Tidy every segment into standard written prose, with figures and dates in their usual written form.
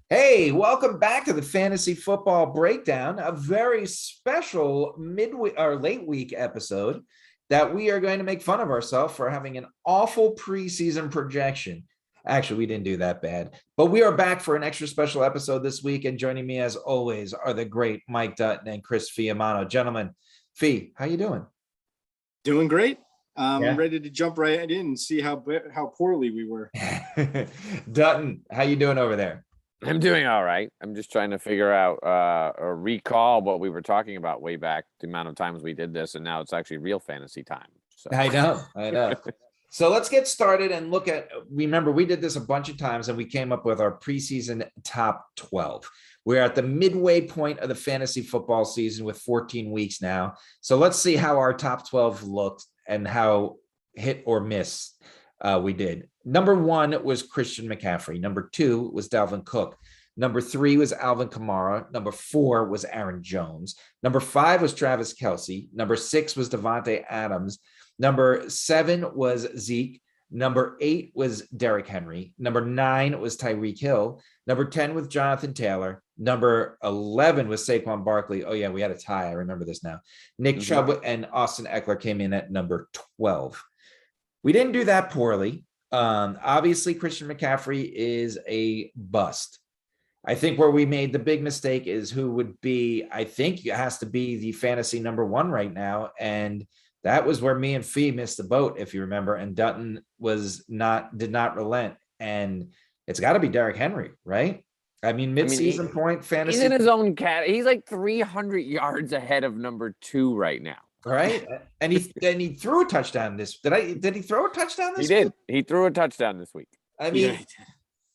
Hey, welcome back to the Fantasy Football Breakdown, a very special midweek or late week episode that we are going to make fun of ourselves for having an awful preseason projection. Actually, we didn't do that bad, but we are back for an extra special episode this week. And joining me, as always, are the great Mike Dunton and Chris Fiamano. Gentlemen, Fee, how you doing? Doing great. Yeah. Ready to jump right in and see how poorly we were. Dutton, how you doing over there? I'm doing all right. I'm just trying to figure out or recall what we were talking about way back, the amount of times we did this, and now it's actually real fantasy time. So. I know. So let's get started and look at, remember, we did this a bunch of times and we came up with our preseason top 12. We're at the midway point of the fantasy football season with 14 weeks now. So let's see how our top 12 looked and how hit or miss we did. Number 1 was Christian McCaffrey. Number 2 was Dalvin Cook. Number 3 was Alvin Kamara. Number 4 was Aaron Jones. Number 5 was Travis Kelce. Number 6 was Devontae Adams. Number 7 was Zeke. Number 8 was Derrick Henry. Number 9 was Tyreek Hill. Number 10 was Jonathan Taylor. Number 11 was Saquon Barkley. Oh, yeah, we had a tie. I remember this now. Nick Chubb and Austin Eckler came in at number 12. We didn't do that poorly. Obviously, Christian McCaffrey is a bust. I think where we made the big mistake is who would be, I think it has to be the fantasy number 1 right now. And that was where me and Fee missed the boat, if you remember. And Dutton did not relent. And it's got to be Derrick Henry, right? I mean, midseason point fantasy. He's in his own cat. He's like 300 yards ahead of number 2 right now. Right. And he threw a touchdown did he throw a touchdown this week? He did. Week? He threw a touchdown this week. I mean,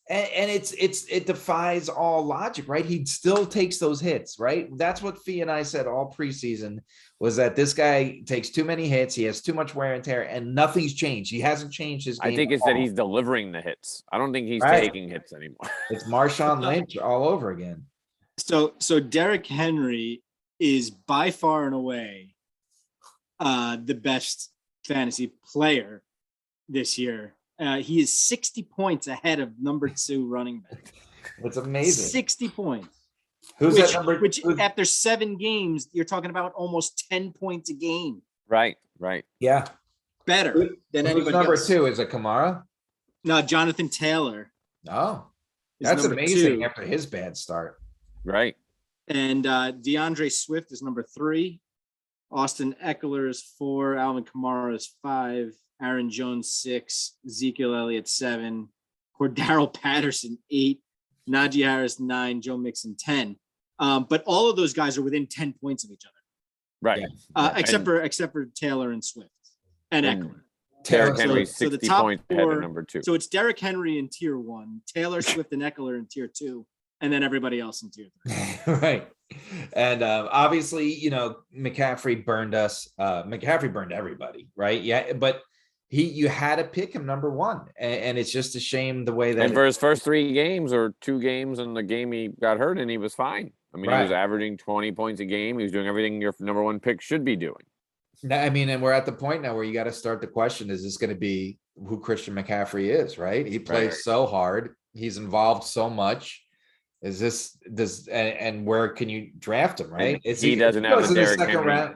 and it defies all logic, right? He still takes those hits, right? That's what Fee and I said all preseason was that this guy takes too many hits. He has too much wear and tear, and nothing's changed. He hasn't changed his game. I think it's that he's delivering the hits. I don't think he's taking hits anymore. It's Marshawn Lynch all over again. So Derrick Henry is by far and away the best fantasy player this year. He is 60 points ahead of number 2 running back. That's amazing. 60 points. Who's that number? Which after 7 games, you're talking about almost 10 points a game. Right. Yeah. Better than anybody number else. 2? Is it Kamara? No, Jonathan Taylor. Oh, that's amazing 2. After his bad start. Right. And DeAndre Swift is number 3. Austin Eckler is 4. Alvin Kamara is 5. Aaron Jones 6. Ezekiel Elliott 7. Cordarrelle Patterson 8. Najee Harris 9. Joe Mixon 10. But all of those guys are within 10 points of each other. Right. Except for Taylor and Swift and Eckler. Derrick Henry 60 the top points ahead of number 2. So it's Derrick Henry in tier 1, Taylor Swift and Eckler in tier 2, and then everybody else in tier 3. Right. And obviously, McCaffrey burned us. McCaffrey burned everybody, right? Yeah, but you had to pick him number 1, and it's just a shame the way that. And for his first 3 games or 2 games in the game he got hurt and he was fine. I mean, He was averaging 20 points a game. He was doing everything your number 1 pick should be doing. I mean, and we're at the point now where you got to start the question: is this going to be who Christian McCaffrey is? Right? He plays so hard. He's involved so much. Is this and where can you draft him? Right? He doesn't have the Derrick Henry. Round,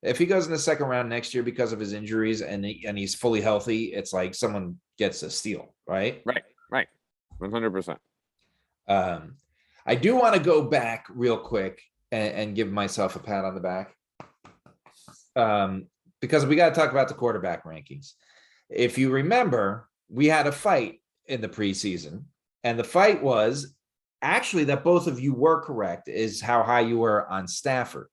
if he goes in the second round next year because of his injuries and he's fully healthy, it's like someone gets a steal, right? Right, 100%. I do want to go back real quick and give myself a pat on the back, because we got to talk about the quarterback rankings. If you remember, we had a fight in the preseason, and the fight was actually that both of you were correct, is how high you were on Stafford.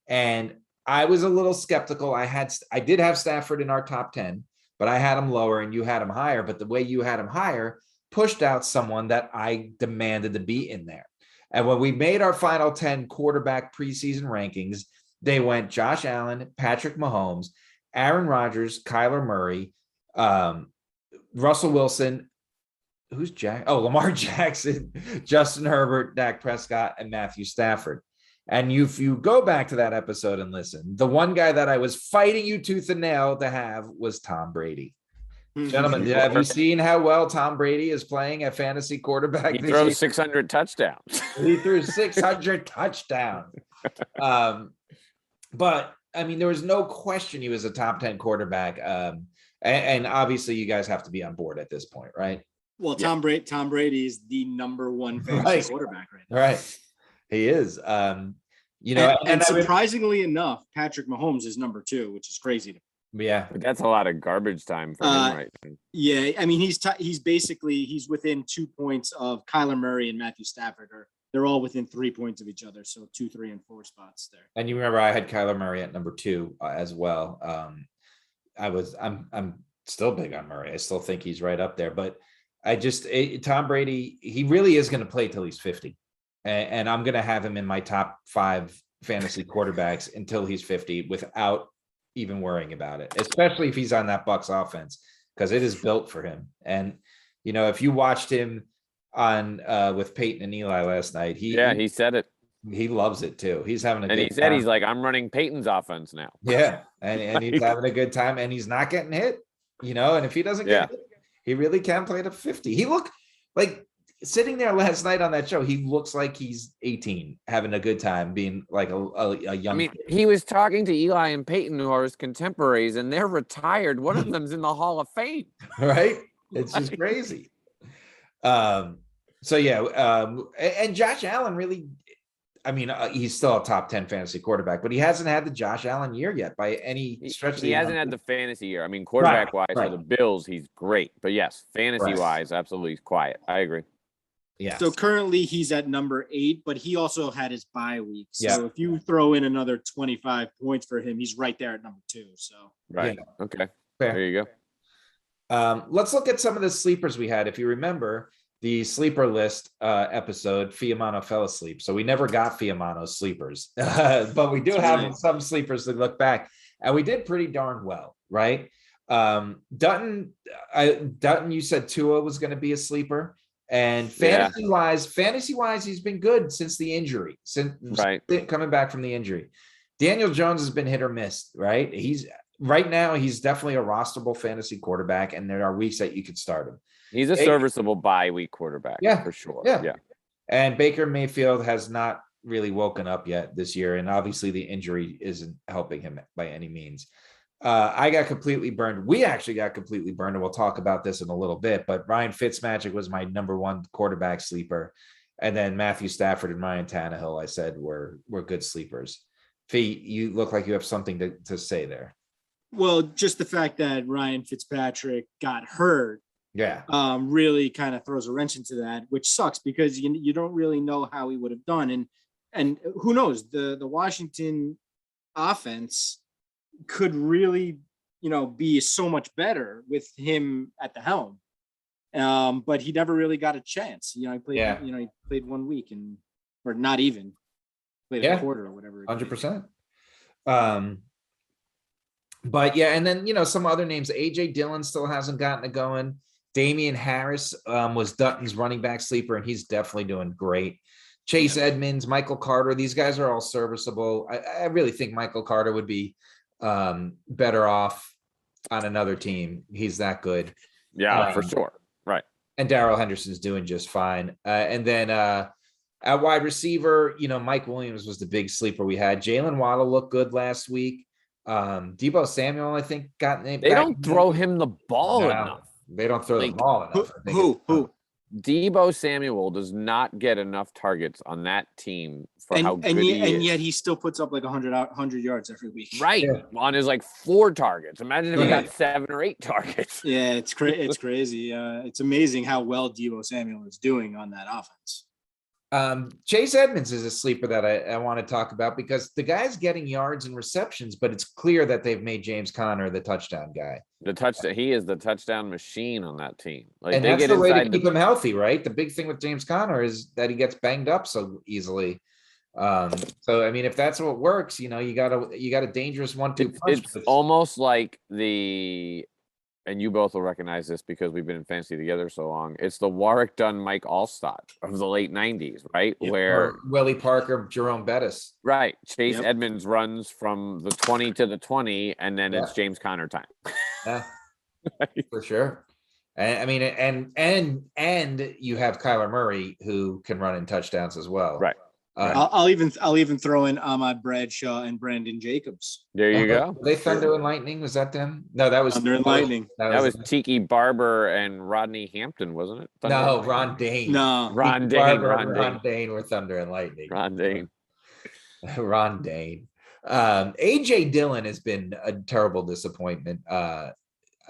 And I was a little skeptical. I did have Stafford in our top 10, but I had him lower and you had him higher. But the way you had him higher pushed out someone that I demanded to be in there. And when we made our final 10 quarterback preseason rankings, they went Josh Allen, Patrick Mahomes, Aaron Rodgers, Kyler Murray, Russell Wilson, Lamar Jackson, Justin Herbert, Dak Prescott, and Matthew Stafford. And if you go back to that episode and listen, the one guy that I was fighting you tooth and nail to have was Tom Brady. Gentlemen, have you seen how well Tom Brady is playing at fantasy quarterback? He this throws year? 600 touchdowns. He threw 600 touchdowns. But I mean, there was no question he was a top 10 quarterback. And obviously, you guys have to be on board at this point, right? Well, Tom Brady is the number one fantasy quarterback right now. Right. He is. And surprisingly enough, Patrick Mahomes is number 2, which is crazy to me. Yeah, but that's a lot of garbage time for him right now. Yeah, I mean, he's within 2 points of Kyla Murray and Matthew Stafford. They're all within 3 points of each other, so 2, 3, and 4 spots there. And you remember I had Kyler Murray at number 2 as well. I'm still big on Murray. I still think he's right up there, but Tom Brady, he really is going to play till he's 50, and I'm going to have him in my top 5 fantasy quarterbacks until he's 50 without even worrying about it, especially if he's on that Bucs offense, because it is built for him. And if you watched him on with Peyton and Eli last night, he said it. He loves it too. He's having a good time. And he said he's like, I'm running Peyton's offense now. Yeah, and he's having a good time, and he's not getting hit. And if he doesn't get hit, he really can play to 50. He looked like sitting there last night on that show. He looks like he's 18, having a good time, being like a young. I mean, kid. He was talking to Eli and Peyton, who are his contemporaries, and they're retired. One of them's in the Hall of Fame. Right? It's just crazy. And Josh Allen really. I mean, he's still a top 10 fantasy quarterback, but he hasn't had the Josh Allen year yet by any stretch. He hasn't had the fantasy year. I mean, quarterback-wise for the Bills, he's great. But yes, fantasy-wise, absolutely he's quiet. I agree. Yeah. So currently he's at number 8, but he also had his bye week. So if you throw in another 25 points for him, he's right there at number 2. So right. Yeah. Okay. Fair. There you go. Let's look at some of the sleepers we had. If you remember, the sleeper list episode, Fiamano fell asleep. So we never got Fiamano's sleepers, but we do have some sleepers to look back, and we did pretty darn well, right? Dutton, you said Tua was going to be a sleeper, and fantasy wise, he's been good since the injury, coming back from the injury. Daniel Jones has been hit or miss, right? Right now, he's definitely a rosterable fantasy quarterback, and there are weeks that you could start him. He's a serviceable bye week quarterback, for sure. Yeah. And Baker Mayfield has not really woken up yet this year, and obviously the injury isn't helping him by any means. I got completely burned. We actually got completely burned, and we'll talk about this in a little bit. But Ryan Fitzmagic was my number 1 quarterback sleeper, and then Matthew Stafford and Ryan Tannehill, I said, were good sleepers. Fee, you look like you have something to say there. Well, just the fact that Ryan Fitzpatrick got hurt. Really kind of throws a wrench into that, which sucks because you don't really know how he would have done. And who knows, the Washington offense could really, be so much better with him at the helm. But he never really got a chance. He played, he played 1 week or not even played a quarter or whatever. 100%. But and then, some other names, AJ Dillon still hasn't gotten it going. Damian Harris was Dutton's running back sleeper, and he's definitely doing great. Chase Edmonds, Michael Carter, these guys are all serviceable. I really think Michael Carter would be better off on another team. He's that good. Yeah, for sure. Right. And Darrell Henderson's doing just fine. And then at wide receiver, Mike Williams was the big sleeper we had. Jalen Waddle looked good last week. Debo Samuel, I think, they don't throw him the ball enough. They don't throw the ball enough. Who? Debo Samuel does not get enough targets on that team for how good he is. And yet he still puts up like 100 yards every week. Right. Yeah. On his 4 targets. Imagine if he got 7 or 8 targets. Yeah, it's crazy. It's amazing how well Debo Samuel is doing on that offense. Chase Edmonds is a sleeper that I want to talk about because the guy's getting yards and receptions, but it's clear that they've made James Conner the touchdown guy. He is the touchdown machine on that team. And that's the way to keep him healthy, right? The big thing with James Conner is that he gets banged up so easily. So I mean, if that's what works, you got a dangerous 1-2 punch. It's almost like and you both will recognize this because we've been in fantasy together so long. It's the Warwick Dunn, Mike Allstott of the late 90s, right? Yep. Where or Willie Parker, Jerome Bettis. Right. Chase Edmonds runs from the 20 to the 20, and then it's James Conner time. for sure. And I mean, and you have Kyla Murray who can run in touchdowns as well. Right. I'll even throw in Ahmad Bradshaw and Brandon Jacobs. There you go. Were they Thunder and Lightning? Was that them? No, that was Thunder and Lightning. That was Tiki Barber and Rodney Hampton, wasn't it? Thunder and no, Lightning? Ron Dane. No, Ron Tiki Dane. Barber and Ron Ron Dane. Dane were Thunder and Lightning. Ron Dane. Ron Dane. AJ Dillon has been a terrible disappointment.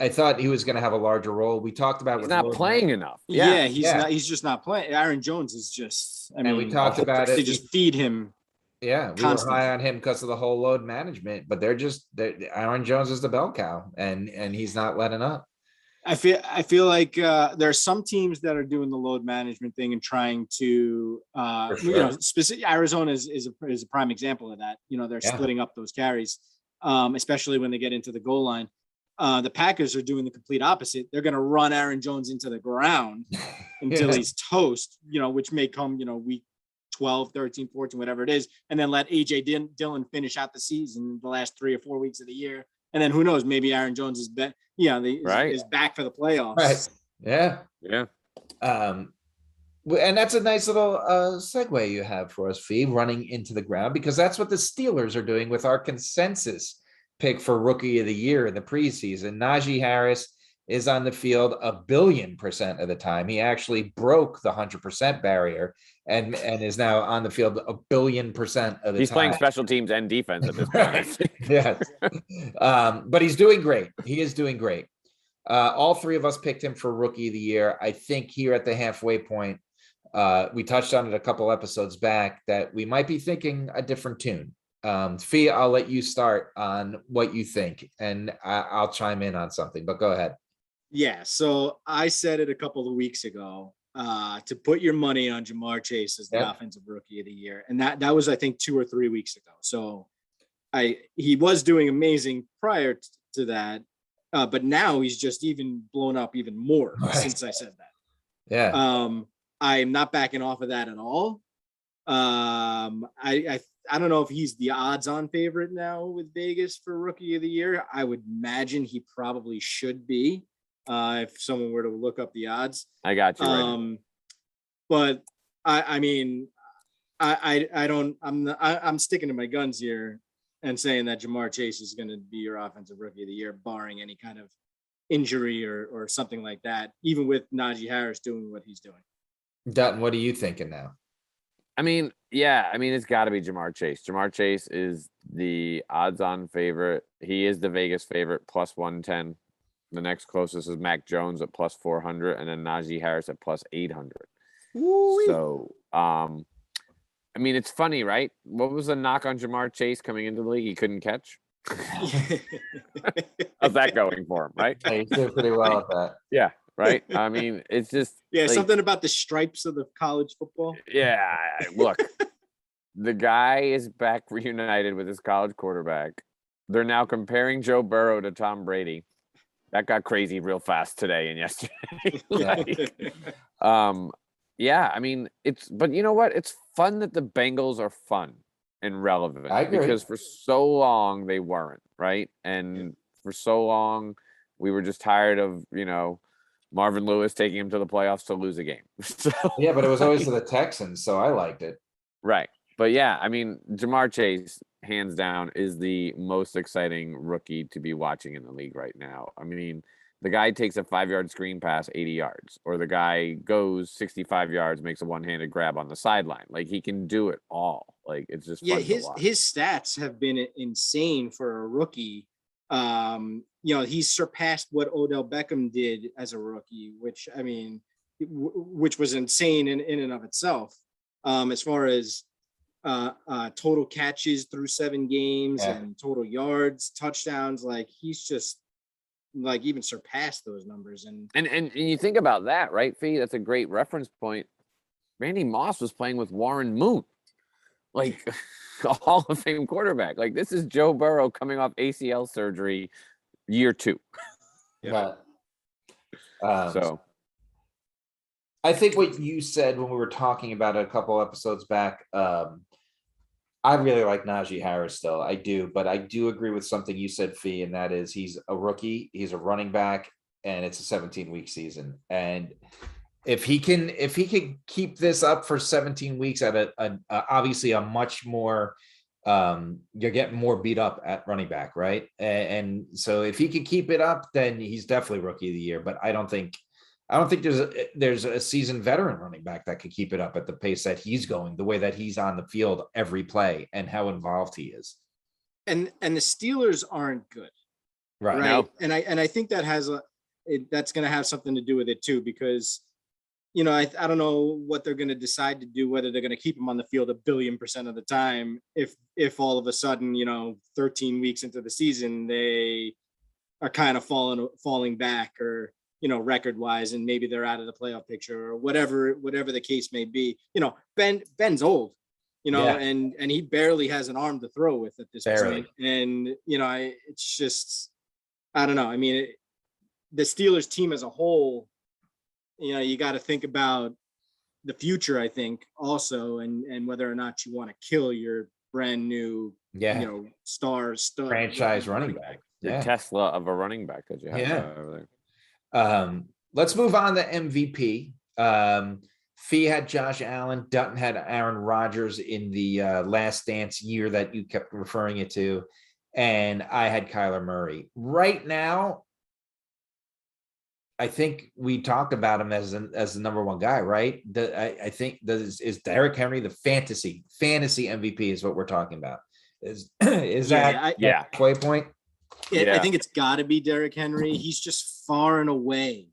I thought he was going to have a larger role. We talked about He's not Lord playing Mayor. enough. yeah, he's just not playing. Aaron Jones is just. I And mean, we talked about they it. just feed him. Yeah, we Constantly. were high on him because of the whole load management, but Aaron Jones is the bell cow, and he's not letting up. I feel like there are some teams that are doing the load management thing and trying to, For sure. specific. Arizona is a prime example of that. They're Yeah. splitting up those carries, especially when they get into the goal line. The Packers are doing the complete opposite. They're going to run Aaron Jones into the ground until Yeah. he's toast, which may come, week 12, 13, 14, whatever it is, and then let AJ Dillon finish out the season the last 3 or 4 weeks of the year. And then who knows, maybe Aaron Jones is back. Right. Is back for the playoffs. Right. Yeah. Yeah. And that's a nice little segue you have for us, Fee, running into the ground, because that's what the Steelers are doing with our consensus pick for Rookie of the Year in the preseason. Najee Harris is on the field 1,000,000,000% of the time. He actually broke the 100% barrier and is now on the field 1,000,000,000% of the time. He's playing special teams and defense at this point. Yes. But he's doing great. He is doing great. All three of us picked him for Rookie of the Year. I think here at the halfway point, we touched on it a couple episodes back that we might be thinking a different tune. Fee, I'll let you start on what you think, and I'll chime in on something, but go ahead. Yeah, so I said it a couple of weeks ago to put your money on Jamar Chase as the Yep. offensive rookie of the year. And that was, I think, 2 or 3 weeks ago. So he was doing amazing prior to that, but now he's just even blown up even more Right. since I said that. Yeah. I'm not backing off of that at all. I don't know if he's the odds-on favorite now with Vegas for Rookie of the Year. I would imagine he probably should be if someone were to look up the odds. I got you. Right. But I mean, I'm sticking to my guns here and saying that Jamar Chase is going to be your offensive Rookie of the Year, barring any kind of injury or something like that. Even with Najee Harris doing what he's doing. Dutton, what are you thinking now? I mean, it's got to be Jamar Chase. Jamar Chase is the odds-on favorite. He is the Vegas favorite, plus 110. The next closest is Mac Jones at plus 400, and then Najee Harris at plus 800. Woo-wee. So, I mean, it's funny, right? What was the knock on Jamar Chase coming into the league? He couldn't catch. How's that going for him, right? He's doing pretty well at that. Yeah, right. I mean, it's just something about the stripes of the college football. Yeah, look, the guy is back reunited with his college quarterback. They're now comparing Joe Burrow to Tom Brady. That got crazy real fast today and yesterday. I mean, but you know what? It's fun that the Bengals are fun and relevant. I agree. Because for so long they weren't, right? And for so long we were just tired of, Marvin Lewis taking him to the playoffs to lose a game. So, yeah, but it was always to the Texans, so I liked it. Right. But yeah, I mean, Jamar Chase, hands down, is the most exciting rookie to be watching in the league right now. I mean, the guy takes a 5-yard screen pass 80 yards, or the guy goes 65 yards, makes a one-handed grab on the sideline. Like, he can do it all. Like, it's just fun to watch. His stats have been insane for a rookie. He's surpassed what Odell Beckham did as a rookie, which was insane in and of itself. As far as total catches through 7 games and total yards, touchdowns, like he's just like even surpassed those numbers. And you think about that, right, Fee? That's a great reference point. Randy Moss was playing with Warren Moon, like a Hall of Fame quarterback. Like, this is Joe Burrow coming off ACL surgery, year 2. Yeah. So I think what you said when we were talking about it a couple episodes back, I really like Najee Harris still. I do, but I do agree with something you said, Fee, and that is he's a rookie. He's a running back. and it's a 17-week season. And if he can keep this up for 17 weeks at a obviously a much more you're getting more beat up at running back, right? And so if he can keep it up, then he's definitely rookie of the year. But I don't think there's a seasoned veteran running back that could keep it up at the pace that he's going, the way that he's on the field every play and how involved he is. And the Steelers aren't good. Right. Right. No. And I think that that's going to have something to do with it too, because, you know, I don't know what they're going to decide to do, whether they're going to keep him on the field 1,000,000,000% of the time. If all of a sudden, you know, 13 weeks into the season, they are kind of falling back, or, you know, record wise, and maybe they're out of the playoff picture, or whatever the case may be. You know, Ben's old, you know, Yeah. and he barely has an arm to throw with at this Barely. point. And, you know, it's just, I don't know. I mean, the Steelers team as a whole, you know, you got to think about the future, I think, also, and whether or not you want to kill your brand new, you know, stud franchise running back. The Tesla of a running back that you have over there. Let's move on to MVP. Fee had Josh Allen. Dunton had Aaron Rodgers in the Last Dance year that you kept referring it to. And I had Kyla Murray. Right now, I think we talked about him as the number one guy, right? I think is Derrick Henry the fantasy MVP is what we're talking about. Is that halfway point? I think it's got to be Derrick Henry. He's just far and away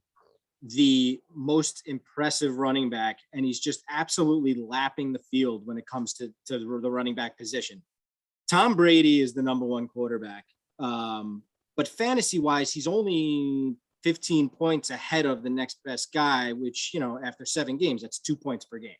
the most impressive running back, and he's just absolutely lapping the field when it comes to the running back position. Tom Brady is the number one quarterback, but fantasy-wise, he's only 15 points ahead of the next best guy, which, you know, after 7 games, that's 2 points per game.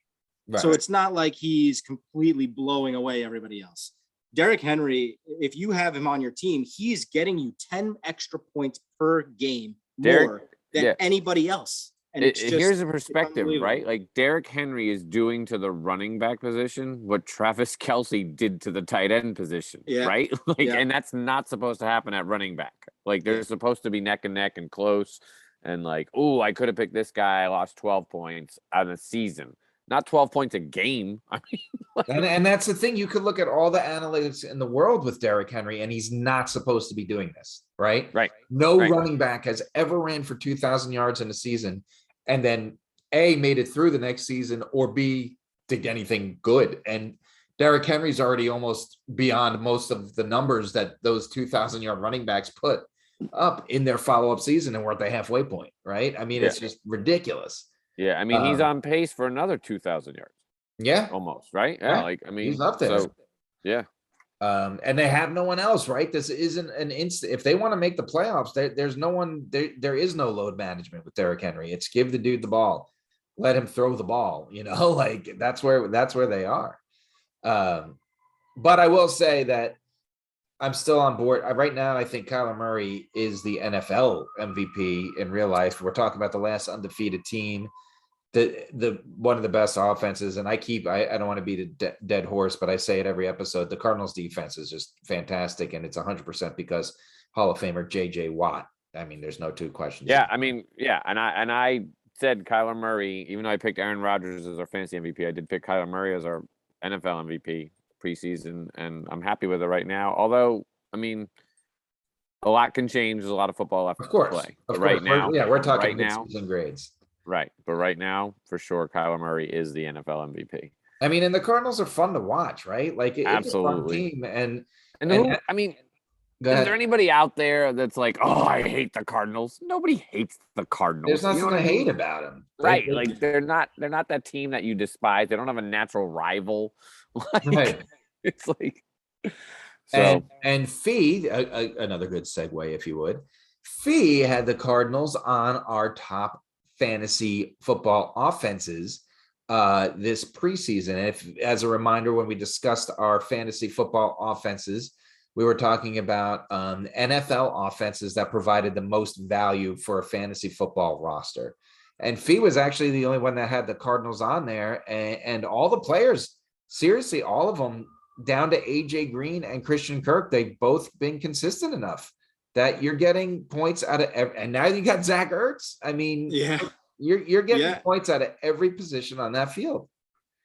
Right. So it's not like he's completely blowing away everybody else. Derrick Henry, if you have him on your team, he's getting you 10 extra points per game more than anybody else. And here's a perspective, right? Like Derrick Henry is doing to the running back position what Travis Kelce did to the tight end position, right? And that's not supposed to happen at running back. Like they're supposed to be neck and neck and close, and like, oh, I could have picked this guy. I lost 12 points on a season, not 12 points a game. I mean, and that's the thing. You could look at all the analytics in the world with Derrick Henry, and he's not supposed to be doing this, right? Right. No running back has ever ran for 2,000 yards in a season, and then A, made it through the next season, or B, did anything good. And Derrick Henry's already almost beyond most of the numbers that those 2,000-yard running backs put up in their follow-up season, and we're at the halfway point, right? I mean, it's just ridiculous. Yeah, I mean, he's on pace for another 2,000 yards. Yeah. Almost, right? Yeah, like, I mean, he's up there. So, yeah. And they have no one else, right? This isn't an instant. If they want to make the playoffs, there's no one. There is no load management with Derrick Henry. It's give the dude the ball, let him throw the ball. You know, like that's where they are. But I will say that I'm still on board right now. I think Kyla Murray is the NFL MVP in real life. We're talking about the last undefeated team. The one of the best offenses, and I don't want to beat a dead horse, but I say it every episode. The Cardinals defense is just fantastic, and it's 100% because Hall of Famer JJ Watt. I mean, there's no two questions. Yeah, I mean, yeah, and I said Kyla Murray, even though I picked Aaron Rodgers as our fantasy MVP, I did pick Kyla Murray as our NFL MVP preseason, and I'm happy with it right now. Although, I mean, a lot can change. There's a lot of football left to play. Of right course. now, We're talking right midseason grades. Right. But right now, for sure, Kyla Murray is the NFL MVP. I mean, and the Cardinals are fun to watch, right? Like it's a fun team. And I mean, is there anybody out there that's like, oh, I hate the Cardinals? Nobody hates the Cardinals. There's nothing to hate about them. Right. Like they're not that team that you despise. They don't have a natural rival. Like, it's like so. And Fee, another good segue, if you would. Fee had the Cardinals on our top fantasy football offenses this preseason. And if, as a reminder, when we discussed our fantasy football offenses, we were talking about NFL offenses that provided the most value for a fantasy football roster. And Fee was actually the only one that had the Cardinals on there, and all the players, seriously, all of them, down to AJ Green and Christian Kirk, they've both been consistent enough that you're getting points out of and now you got Zach Ertz. I mean, Yeah. you're getting Yeah. points out of every position on that field.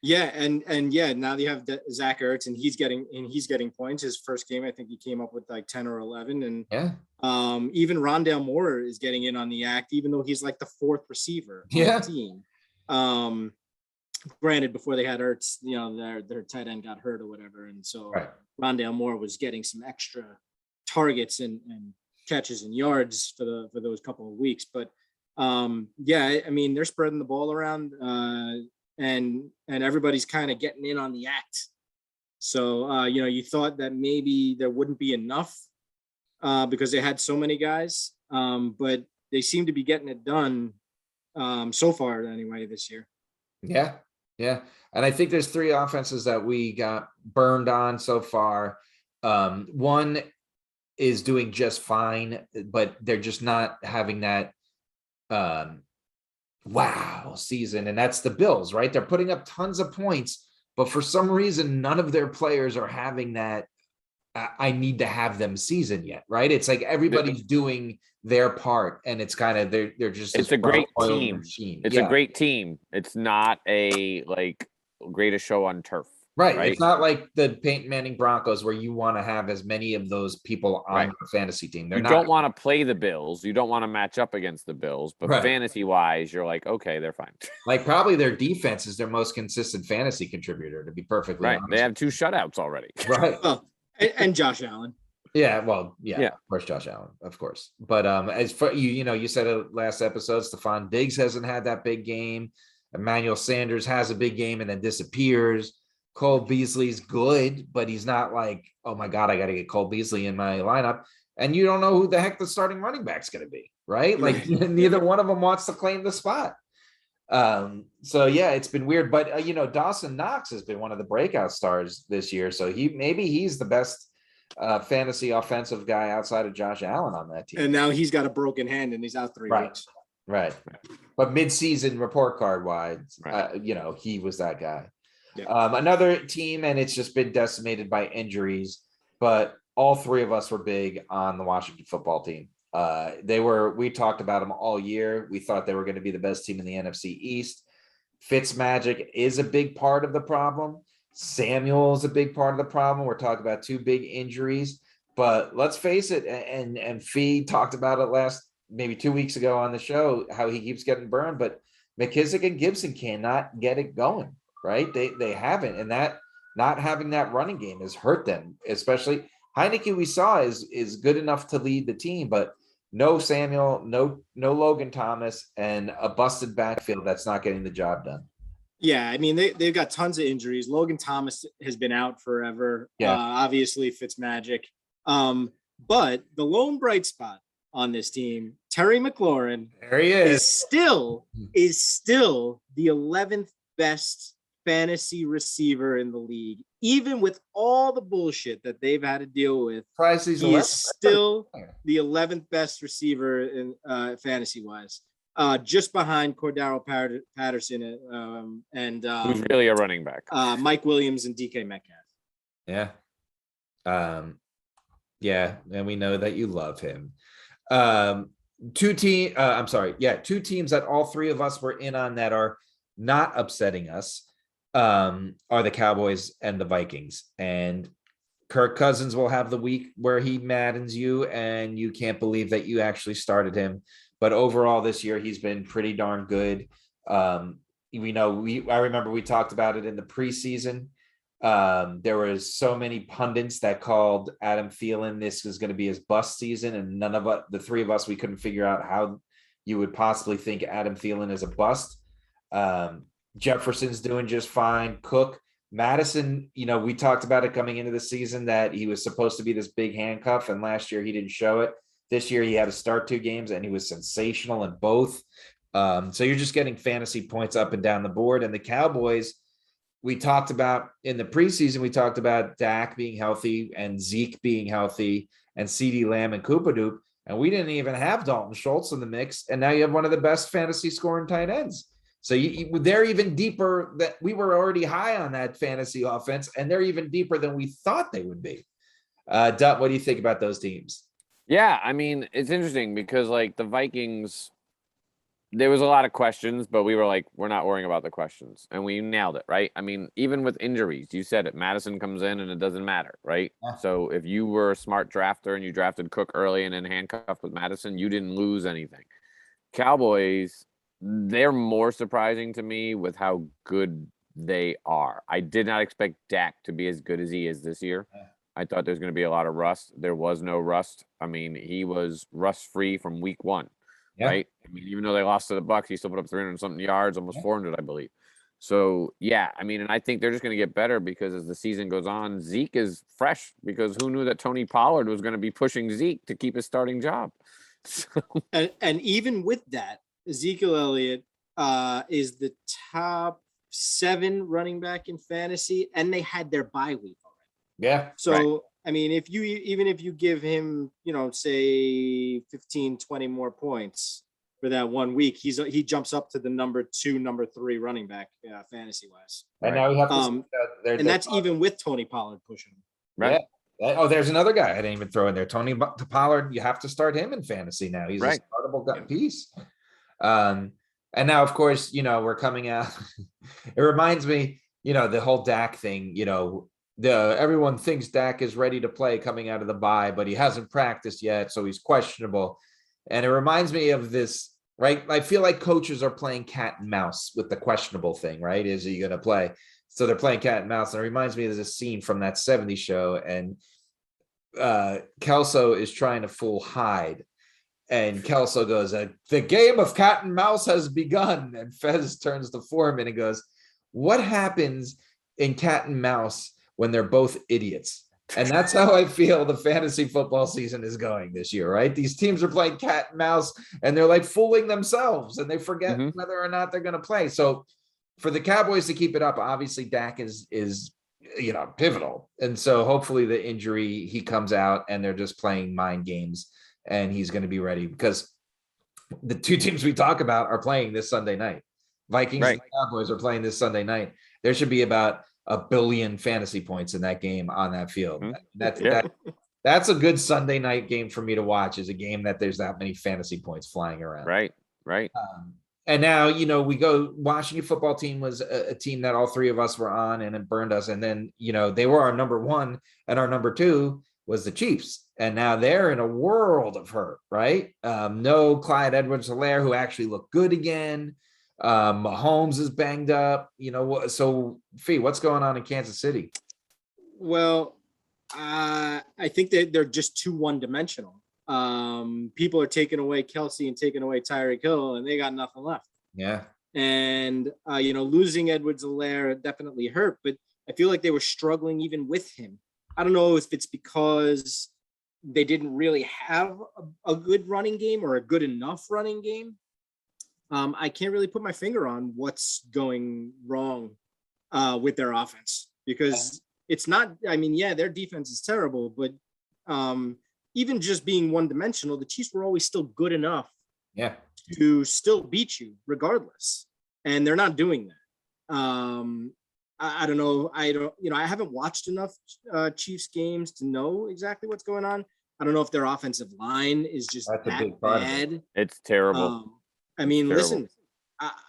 Yeah, and yeah, now you have Zach Ertz, and he's getting points. His first game, I think he came up with like 10 or 11, and even Rondale Moore is getting in on the act, even though he's like the fourth receiver on the team. Granted, before they had Ertz, their tight end got hurt or whatever, and so Rondale Moore was getting some extra targets and catches and yards for those couple of weeks. But yeah, I mean, they're spreading the ball around. And everybody's kind of getting in on the act. So, you thought that maybe there wouldn't be enough because they had so many guys, but they seem to be getting it done so far anyway this year. Yeah. And I think there's three offenses that we got burned on so far. One is doing just fine, but they're just not having that wow season, and that's the Bills, right? They're putting up tons of points, but for some reason none of their players are having that I need to have them season yet, right? It's like everybody's doing their part, and it's kind of they're just it's a great team machine. It's a great team. It's not a like greatest show on turf, right? It's not like the Peyton Manning Broncos where you want to have as many of those people on the fantasy team. You don't want to play the Bills. You don't want to match up against the Bills, but fantasy wise, you're like, okay, they're fine. Like probably their defense is their most consistent fantasy contributor, to be perfectly honest. They have 2 shutouts already. Right. Well, and Josh Allen. Yeah, well, yeah, of course, Josh Allen, of course. But as for you said it last episode, Stephon Diggs hasn't had that big game. Emmanuel Sanders has a big game and then disappears. Cole Beasley's good, but he's not like, oh my God, I got to get Cole Beasley in my lineup. And you don't know who the heck the starting running back's going to be, right? Like neither one of them wants to claim the spot. So yeah, it's been weird, but Dawson Knox has been one of the breakout stars this year. So he's the best fantasy offensive guy outside of Josh Allen on that team. And now he's got a broken hand and he's out 3 weeks. Right. But midseason report card wise, he was that guy. Yeah. Another team, and it's just been decimated by injuries, but all three of us were big on the Washington football team. We talked about them all year. We thought they were going to be the best team in the NFC East. Fitzmagic is a big part of the problem. Samuel is a big part of the problem. We're talking about 2 big injuries, but let's face it. And Fee talked about it maybe 2 weeks ago on the show, how he keeps getting burned, but McKissick and Gibson cannot get it going, right? They haven't. And that not having that running game has hurt them, especially Heineke we saw is good enough to lead the team, but no Samuel, no Logan Thomas, and a busted backfield that's not getting the job done. Yeah, I mean, they've got tons of injuries. Logan Thomas has been out forever. Yeah. Obviously, Fitzmagic. But the lone bright spot on this team, Terry McLaurin, there he is still the 11th best fantasy receiver in the league, even with all the bullshit that they've had to deal with. He is still the 11th best receiver in fantasy wise, just behind Cordero Patterson and who's really a running back, Mike Williams and DK Metcalf. Yeah. Yeah, and we know that you love him. 2 teams that all 3 of us were in on that are not upsetting us are the Cowboys and the Vikings. And Kirk Cousins will have the week where he maddens you and you can't believe that you actually started him. But overall this year, he's been pretty darn good. I remember we talked about it in the preseason. There was so many pundits that called Adam Thielen, this is going to be his bust season. And none of us, the 3 of us, we couldn't figure out how you would possibly think Adam Thielen is a bust. Jefferson's doing just fine. Cook, Madison, we talked about it coming into the season that he was supposed to be this big handcuff, and last year he didn't show it. This year he had to start 2 games and he was sensational in both. So you're just getting fantasy points up and down the board. And the Cowboys, we talked about in the preseason, we talked about Dak being healthy and Zeke being healthy and CeeDee Lamb and Cooper, and we didn't even have Dalton Schultz in the mix. And now you have one of the best fantasy scoring tight ends. So they're even deeper. That we were already high on that fantasy offense, and they're even deeper than we thought they would be. Dutt, what do you think about those teams? Yeah, I mean, it's interesting because like the Vikings, there was a lot of questions, but we were like, we're not worrying about the questions, and we nailed it, right? I mean, even with injuries, you said it. Madison comes in, and it doesn't matter, right? Yeah. So if you were a smart drafter and you drafted Cook early and then handcuffed with Madison, you didn't lose anything. Cowboys, they're more surprising to me with how good they are. I did not expect Dak to be as good as he is this year. Yeah. I thought there's going to be a lot of rust. There was no rust. I mean, he was rust free from week one. Yeah. Right? I mean, even though they lost to the Bucks, he still put up 300 something yards, almost Yeah. 400, I believe. So yeah, I mean, and I think they're just going to get better because as the season goes on, Zeke is fresh because who knew that Tony Pollard was going to be pushing Zeke to keep his starting job? So, And even with that, Ezekiel Elliott is the top 7 running back in fantasy, and they had their bye week already. Yeah. So, right. I mean, if you give him, say 15, 20 more points for that 1 week, he jumps up to the number 2, number 3 running back fantasy wise. And Right. now we have to And that's even with Tony Pollard pushing him. right. Yeah. Oh, there's another guy I didn't even throw in there. Tony Pollard. You have to start him in fantasy now. He's Right. a startable piece. And now, of course, we're coming out. It reminds me, the whole Dak thing. Everyone thinks Dak is ready to play coming out of the bye, but he hasn't practiced yet, so he's questionable. And it reminds me of this, right? I feel like coaches are playing cat and mouse with the questionable thing, right? Is he going to play? So they're playing cat and mouse. And it reminds me of this scene from that 70s show. And Kelso is trying to fool Hyde. And Kelso goes, the game of cat and mouse has begun. And Fez turns to Foreman and goes, what happens in cat and mouse when they're both idiots? And that's how I feel the fantasy football season is going this year, right? These teams are playing cat and mouse and they're like fooling themselves and they forget whether or not they're going to play. So for the Cowboys to keep it up, obviously Dak is pivotal. And so hopefully the injury, he comes out and they're just playing mind games and he's going to be ready, because the two teams we talk about are playing this Sunday night. Vikings and Cowboys are playing this Sunday night. There should be about 1 billion fantasy points in that game on that field. That's a good Sunday night game for me to watch, is a game that there's that many fantasy points flying around. Right. And now, we go, Washington football team was a team that all 3 of us were on, and it burned us. And then, they were our number 1 and our number 2 was the Chiefs. And now they're in a world of hurt, right? No Clyde Edwards-Helaire, who actually looked good again. Mahomes is banged up, so Fee, what's going on in Kansas City? Well, I think that they're just too one-dimensional. People are taking away Kelsey and taking away Tyreek Hill, and they got nothing left. Yeah. And, losing Edwards-Helaire definitely hurt, but I feel like they were struggling even with him. I don't know if it's because they didn't really have a good running game or a good enough running game. I can't really put my finger on what's going wrong with their offense, because it's not, their defense is terrible, but even just being one-dimensional, the Chiefs were always still good enough to still beat you regardless. And they're not doing that. I don't know. I haven't watched enough Chiefs games to know exactly what's going on. I don't know if their offensive line is just that bad. It's terrible. Listen,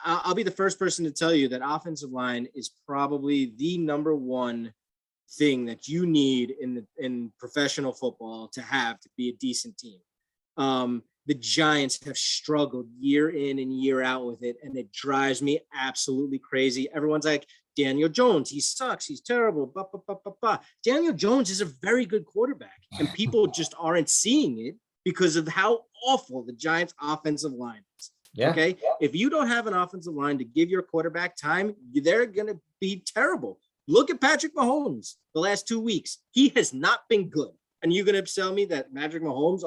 I'll be the first person to tell you that offensive line is probably the number 1 thing that you need in professional football to have to be a decent team. The Giants have struggled year in and year out with it, and it drives me absolutely crazy. Everyone's like, Daniel Jones, he sucks, he's terrible. Daniel Jones is a very good quarterback, and people just aren't seeing it because of how awful the Giants' offensive line is. Yeah. Okay. If you don't have an offensive line to give your quarterback time, they're going to be terrible. Look at Patrick Mahomes the last 2 weeks. He has not been good. And you're going to tell me that Patrick Mahomes,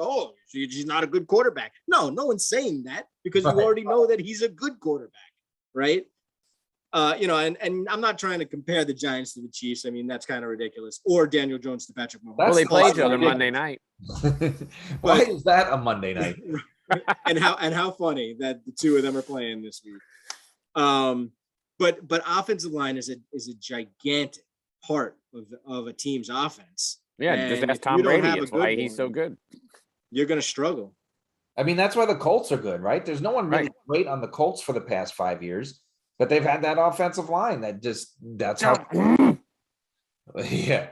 he's not a good quarterback. No one's saying that, because you already know that he's a good quarterback, right? And I'm not trying to compare the Giants to the Chiefs. That's kind of ridiculous. Or Daniel Jones to Patrick Mahomes. Well, they play each other Monday night. Why is that a Monday night? and how funny that the 2 of them are playing this week. But offensive line is a gigantic part of a team's offense. Yeah, just ask Tom Brady. That's why he's so good. you're going to struggle. I mean, that's why the Colts are good, right? There's no one really Right. great on the Colts for the past 5 years, but they've had that offensive line that's how. Yeah.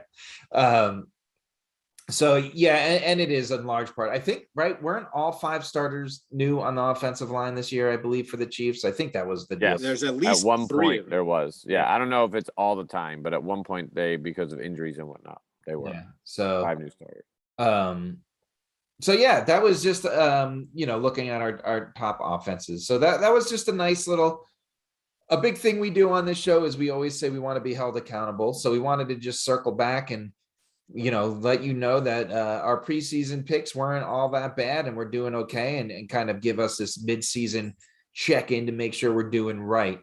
So yeah, and it is in large part. I think, right, weren't all 5 starters new on the offensive line this year, I believe, for the Chiefs. I think that was the deal. Yes. There's at At least one 3 point of them. there was. Yeah, I don't know if it's all the time, but at one point they, because of injuries and whatnot, they were Yeah. So 5 new starters. So yeah, that was just looking at our top offenses. So that was just a nice a big thing we do on this show is we always say we want to be held accountable. So we wanted to just circle back and let you know that our preseason picks weren't all that bad and we're doing okay, and kind of give us this mid-season check-in to make sure we're doing right.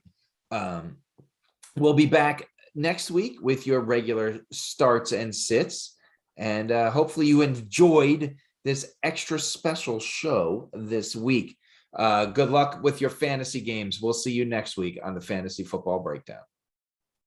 We'll be back next week with your regular starts and sits, and hopefully you enjoyed this extra special show this week. Good luck with your fantasy games. We'll see you next week on the Fantasy Football Breakdown.